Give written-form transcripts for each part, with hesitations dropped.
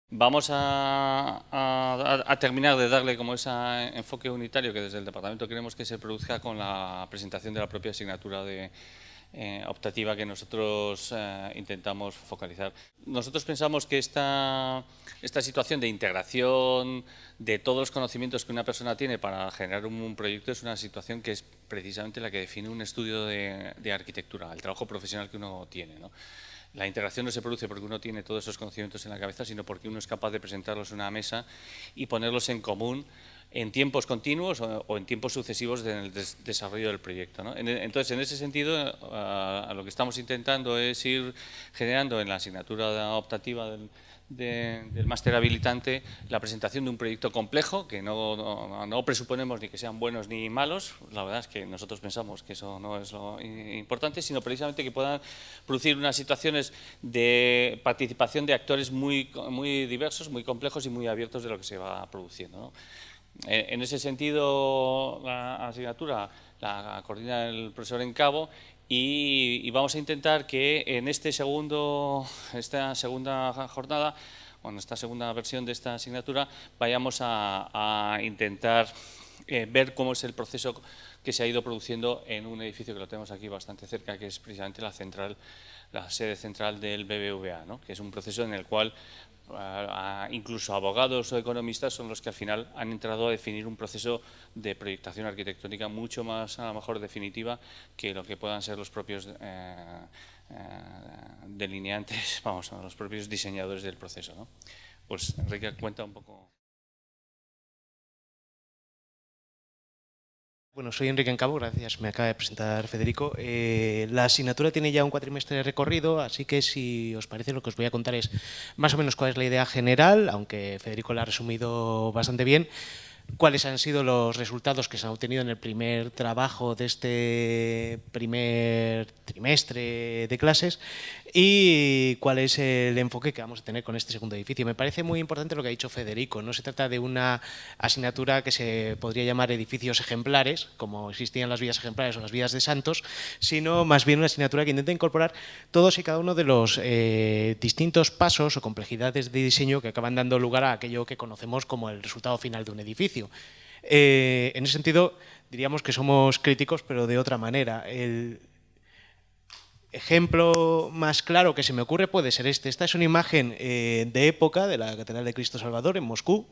Vamos a terminar de darle como ese enfoque unitario que desde el departamento queremos que se produzca con la presentación de la propia asignatura optativa que nosotros intentamos focalizar. Nosotros pensamos que esta situación de integración de todos los conocimientos que una persona tiene para generar un proyecto es una situación que es precisamente la que define un estudio de arquitectura, el trabajo profesional que uno tiene, ¿no? La integración no se produce porque uno tiene todos esos conocimientos en la cabeza, sino porque uno es capaz de presentarlos en una mesa y ponerlos en común en tiempos continuos o en tiempos sucesivos en el desarrollo del proyecto, ¿no? Entonces, en ese sentido, a lo que estamos intentando es ir generando en la asignatura optativa del máster habilitante la presentación de un proyecto complejo que no presuponemos ni que sean buenos ni malos. La verdad es que nosotros pensamos que eso no es lo importante, sino precisamente que puedan producir unas situaciones de participación de actores muy diversos, muy complejos y muy abiertos de lo que se va produciendo, ¿no? En ese sentido, la asignatura la coordina el profesor Encabo y vamos a intentar que en esta segunda jornada, o en esta segunda versión de esta asignatura, vayamos a intentar ver cómo es el proceso que se ha ido produciendo en un edificio que lo tenemos aquí bastante cerca, que es precisamente la sede central del BBVA, ¿no? Que es un proceso en el cual incluso abogados o economistas son los que al final han entrado a definir un proceso de proyectación arquitectónica mucho más, a lo mejor, definitiva que lo que puedan ser los propios delineantes, vamos, los propios diseñadores del proceso, ¿no? Pues Enrique, cuenta un poco. Bueno, soy Enrique Encabo, gracias, me acaba de presentar Federico. La asignatura tiene ya un cuatrimestre de recorrido, así que si os parece lo que os voy a contar es más o menos cuál es la idea general, aunque Federico la ha resumido bastante bien. ¿Cuáles han sido los resultados que se han obtenido en el primer trabajo de este primer trimestre de clases? ¿Y cuál es el enfoque que vamos a tener con este segundo edificio? Me parece muy importante lo que ha dicho Federico. No se trata de una asignatura que se podría llamar edificios ejemplares, como existían las vías ejemplares o las vías de santos, sino más bien una asignatura que intenta incorporar todos y cada uno de los distintos pasos o complejidades de diseño que acaban dando lugar a aquello que conocemos como el resultado final de un edificio. En ese sentido, diríamos que somos críticos, pero de otra manera. El ejemplo más claro que se me ocurre puede ser este. Esta es una imagen de época de la Catedral de Cristo Salvador en Moscú.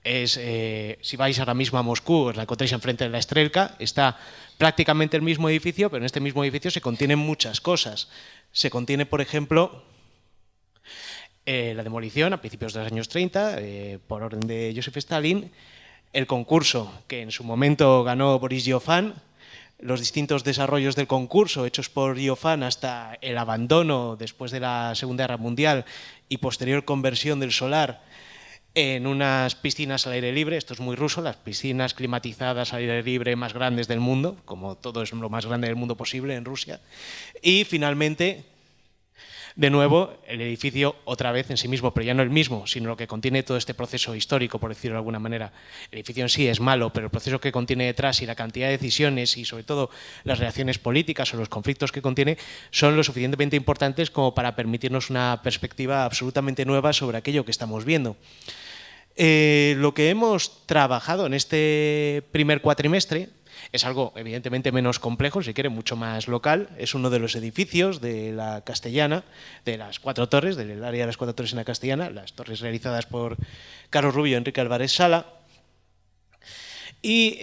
Si vais ahora mismo a Moscú, os la encontráis enfrente de la Estrelka. Está prácticamente el mismo edificio, pero en este mismo edificio se contienen muchas cosas. Se contiene, por ejemplo, la demolición a principios de los años 30 por orden de Joseph Stalin, el concurso que en su momento ganó Boris Yofan, los distintos desarrollos del concurso hechos por Yofan hasta el abandono después de la Segunda Guerra Mundial y posterior conversión del solar en unas piscinas al aire libre. Esto es muy ruso, las piscinas climatizadas al aire libre más grandes del mundo, como todo es lo más grande del mundo posible en Rusia. Y finalmente, de nuevo, el edificio otra vez en sí mismo, pero ya no el mismo, sino lo que contiene todo este proceso histórico, por decirlo de alguna manera. El edificio en sí es malo, pero el proceso que contiene detrás y la cantidad de decisiones y sobre todo las relaciones políticas o los conflictos que contiene son lo suficientemente importantes como para permitirnos una perspectiva absolutamente nueva sobre aquello que estamos viendo. Lo que hemos trabajado en este primer cuatrimestre es algo evidentemente menos complejo, si quiere, mucho más local. Es uno de los edificios de la Castellana, de las Cuatro Torres, del área de las Cuatro Torres en la Castellana, las torres realizadas por Carlos Rubio y Enrique Álvarez Sala. Y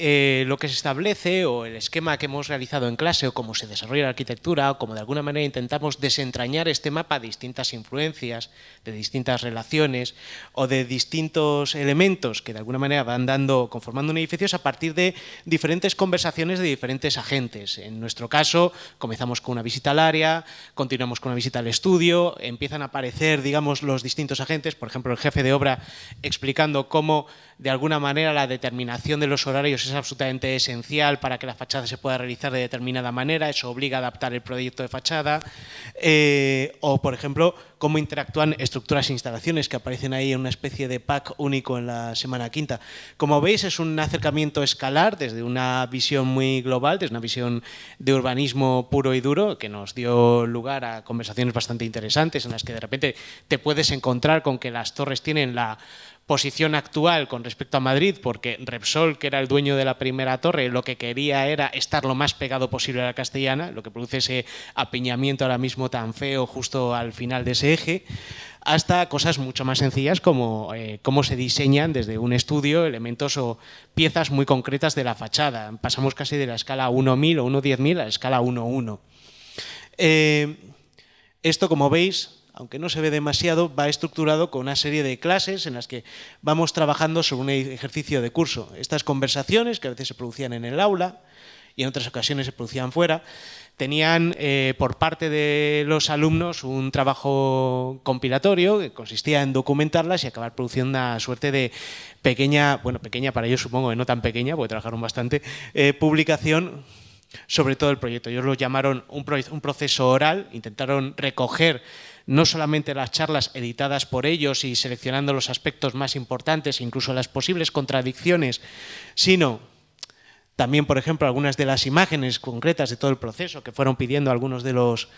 lo que se establece, o el esquema que hemos realizado en clase, o cómo se desarrolla la arquitectura, o cómo de alguna manera intentamos desentrañar este mapa de distintas influencias, de distintas relaciones, o de distintos elementos que de alguna manera van conformando un edificio, es a partir de diferentes conversaciones de diferentes agentes. En nuestro caso, comenzamos con una visita al área, continuamos con una visita al estudio, empiezan a aparecer, digamos, los distintos agentes, por ejemplo, el jefe de obra explicando cómo, de alguna manera, la determinación de los los horarios es absolutamente esencial para que la fachada se pueda realizar de determinada manera, eso obliga a adaptar el proyecto de fachada, o por ejemplo, cómo interactúan estructuras e instalaciones que aparecen ahí en una especie de pack único en la semana quinta. Como veis, es un acercamiento escalar desde una visión muy global, desde una visión de urbanismo puro y duro, que nos dio lugar a conversaciones bastante interesantes en las que de repente te puedes encontrar con que las torres tienen la posición actual con respecto a Madrid, porque Repsol, que era el dueño de la primera torre, lo que quería era estar lo más pegado posible a la Castellana, lo que produce ese apiñamiento ahora mismo tan feo justo al final de ese eje, hasta cosas mucho más sencillas como cómo se diseñan desde un estudio elementos o piezas muy concretas de la fachada. Pasamos casi de la escala 1.000 o 1.10.000 a la escala 1.1. Esto, como veis, aunque no se ve demasiado, va estructurado con una serie de clases en las que vamos trabajando sobre un ejercicio de curso. Estas conversaciones, que a veces se producían en el aula y en otras ocasiones se producían fuera, tenían por parte de los alumnos un trabajo compilatorio que consistía en documentarlas y acabar produciendo una suerte de pequeña, bueno, pequeña para ellos supongo que no tan pequeña, porque trabajaron bastante, publicación sobre todo el proyecto. Ellos lo llamaron un proceso oral, intentaron recoger no solamente las charlas editadas por ellos y seleccionando los aspectos más importantes, incluso las posibles contradicciones, sino también, por ejemplo, algunas de las imágenes concretas de todo el proceso que fueron pidiendo algunos de los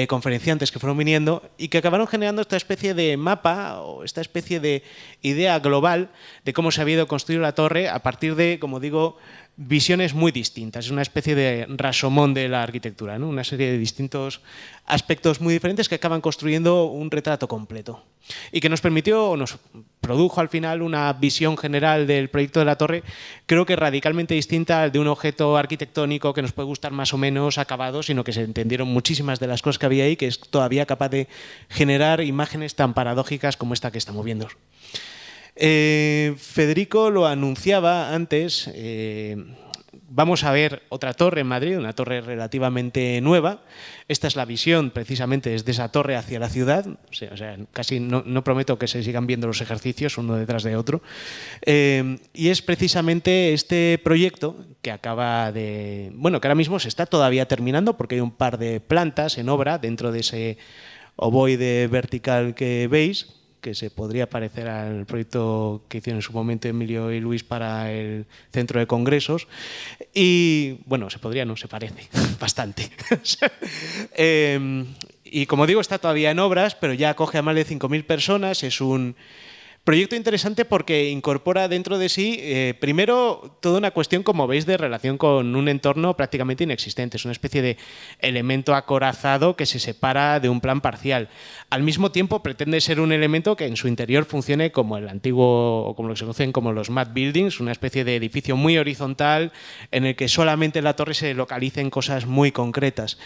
conferenciantes que fueron viniendo y que acabaron generando esta especie de mapa o esta especie de idea global de cómo se había ido construir la torre a partir de, como digo, visiones muy distintas. Es una especie de Rashomon de la arquitectura, ¿no? Una serie de distintos aspectos muy diferentes que acaban construyendo un retrato completo y que nos permitió o nos produjo al final una visión general del proyecto de la torre, creo que radicalmente distinta al de un objeto arquitectónico que nos puede gustar más o menos acabado, sino que se entendieron muchísimas de las cosas que había ahí, que es todavía capaz de generar imágenes tan paradójicas como esta que estamos viendo. Federico lo anunciaba antes, vamos a ver otra torre en Madrid, una torre relativamente nueva. Esta es la visión precisamente desde esa torre hacia la ciudad, o sea casi no prometo que se sigan viendo los ejercicios uno detrás de otro. Y es precisamente este proyecto que acaba de, bueno, que ahora mismo se está todavía terminando porque hay un par de plantas en obra dentro de ese ovoide vertical que veis, que se podría parecer al proyecto que hicieron en su momento Emilio y Luis para el centro de congresos. Y, bueno, se podría, no, se parece bastante. Y, como digo, está todavía en obras, pero ya acoge a más de 5.000 personas. Es un proyecto interesante porque incorpora dentro de sí, primero, toda una cuestión, como veis, de relación con un entorno prácticamente inexistente. Es una especie de elemento acorazado que se separa de un plan parcial. Al mismo tiempo, pretende ser un elemento que en su interior funcione como el antiguo, o como lo que se conocen como los mad buildings, una especie de edificio muy horizontal en el que solamente en la torre se localicen cosas muy concretas.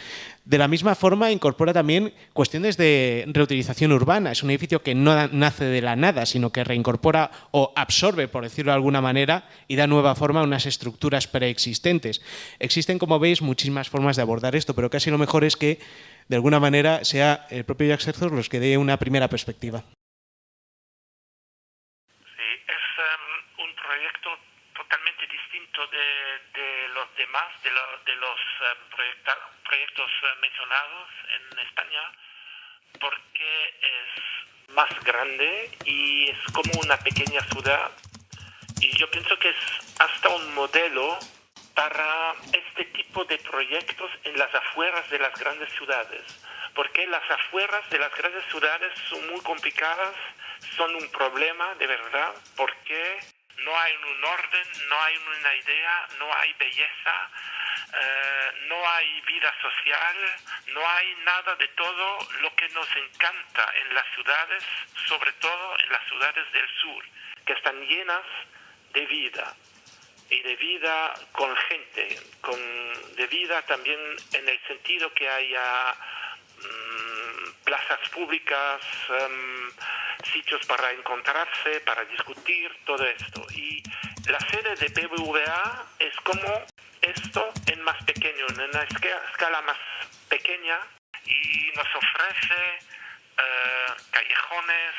De la misma forma, incorpora también cuestiones de reutilización urbana. Es un edificio que no nace de la nada, sino que reincorpora o absorbe, por decirlo de alguna manera, y da nueva forma a unas estructuras preexistentes. Existen, como veis, muchísimas formas de abordar esto, pero casi lo mejor es que, de alguna manera, sea el propio Jacques Herzog los que dé una primera perspectiva. Sí, es un proyecto totalmente distinto de los demás, de los proyectos mencionados en España, porque es más grande y es como una pequeña ciudad. Y yo pienso que es hasta un modelo para este tipo de proyectos en las afueras de las grandes ciudades, porque las afueras de las grandes ciudades son muy complicadas, son un problema de verdad, porque no hay un orden, no hay una idea, no hay belleza, no hay vida social, no hay nada de todo lo que nos encanta en las ciudades, sobre todo en las ciudades del sur, que están llenas de vida. Y de vida con gente, de vida también en el sentido que haya plazas públicas, sitios para encontrarse, para discutir, todo esto. Y la sede de BBVA es como esto en más pequeño, en una escala más pequeña, y nos ofrece callejones,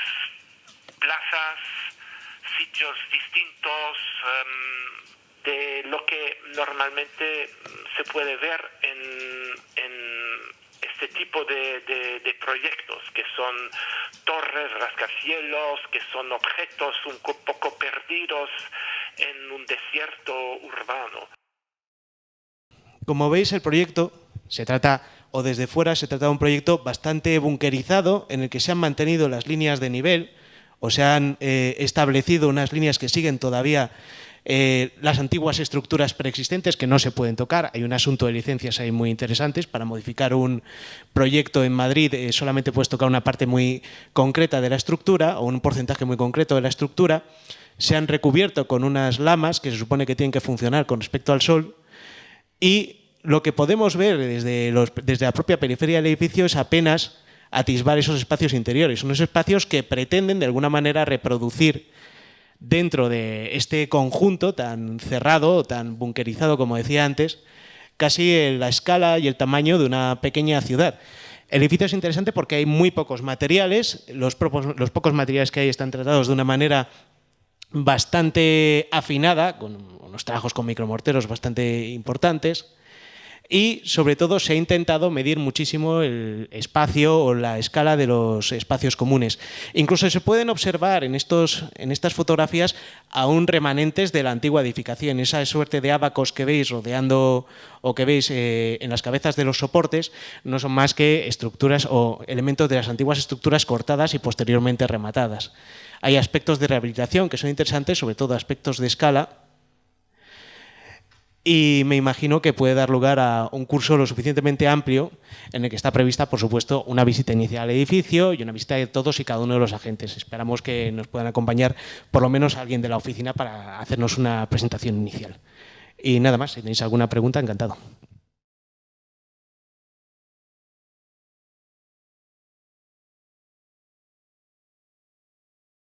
plazas, sitios distintos, de lo que normalmente se puede ver en este tipo de proyectos, que son torres, rascacielos, que son objetos un poco perdidos en un desierto urbano. Como veis, el proyecto se trata, o desde fuera, se trata de un proyecto bastante bunkerizado, en el que se han mantenido las líneas de nivel, o se han establecido unas líneas que siguen todavía las antiguas estructuras preexistentes que no se pueden tocar. Hay un asunto de licencias ahí muy interesantes. Para modificar un proyecto en Madrid solamente puedes tocar una parte muy concreta de la estructura o un porcentaje muy concreto de la estructura. Se han recubierto con unas lamas que se supone que tienen que funcionar con respecto al sol, y lo que podemos ver desde la propia periferia del edificio es apenas atisbar esos espacios interiores. Son esos espacios que pretenden de alguna manera reproducir dentro de este conjunto tan cerrado, tan bunkerizado, como decía antes, casi la escala y el tamaño de una pequeña ciudad. El edificio es interesante porque hay muy pocos materiales, los pocos materiales que hay están tratados de una manera bastante afinada, con unos trabajos con micromorteros bastante importantes, y sobre todo se ha intentado medir muchísimo el espacio o la escala de los espacios comunes. Incluso se pueden observar en estas fotografías aún remanentes de la antigua edificación. Esa suerte de ábacos que veis rodeando o que veis en las cabezas de los soportes no son más que estructuras o elementos de las antiguas estructuras cortadas y posteriormente rematadas. Hay aspectos de rehabilitación que son interesantes, sobre todo aspectos de escala, y me imagino que puede dar lugar a un curso lo suficientemente amplio en el que está prevista, por supuesto, una visita inicial al edificio y una visita de todos y cada uno de los agentes. Esperamos que nos puedan acompañar por lo menos alguien de la oficina para hacernos una presentación inicial. Y nada más, si tenéis alguna pregunta, encantado.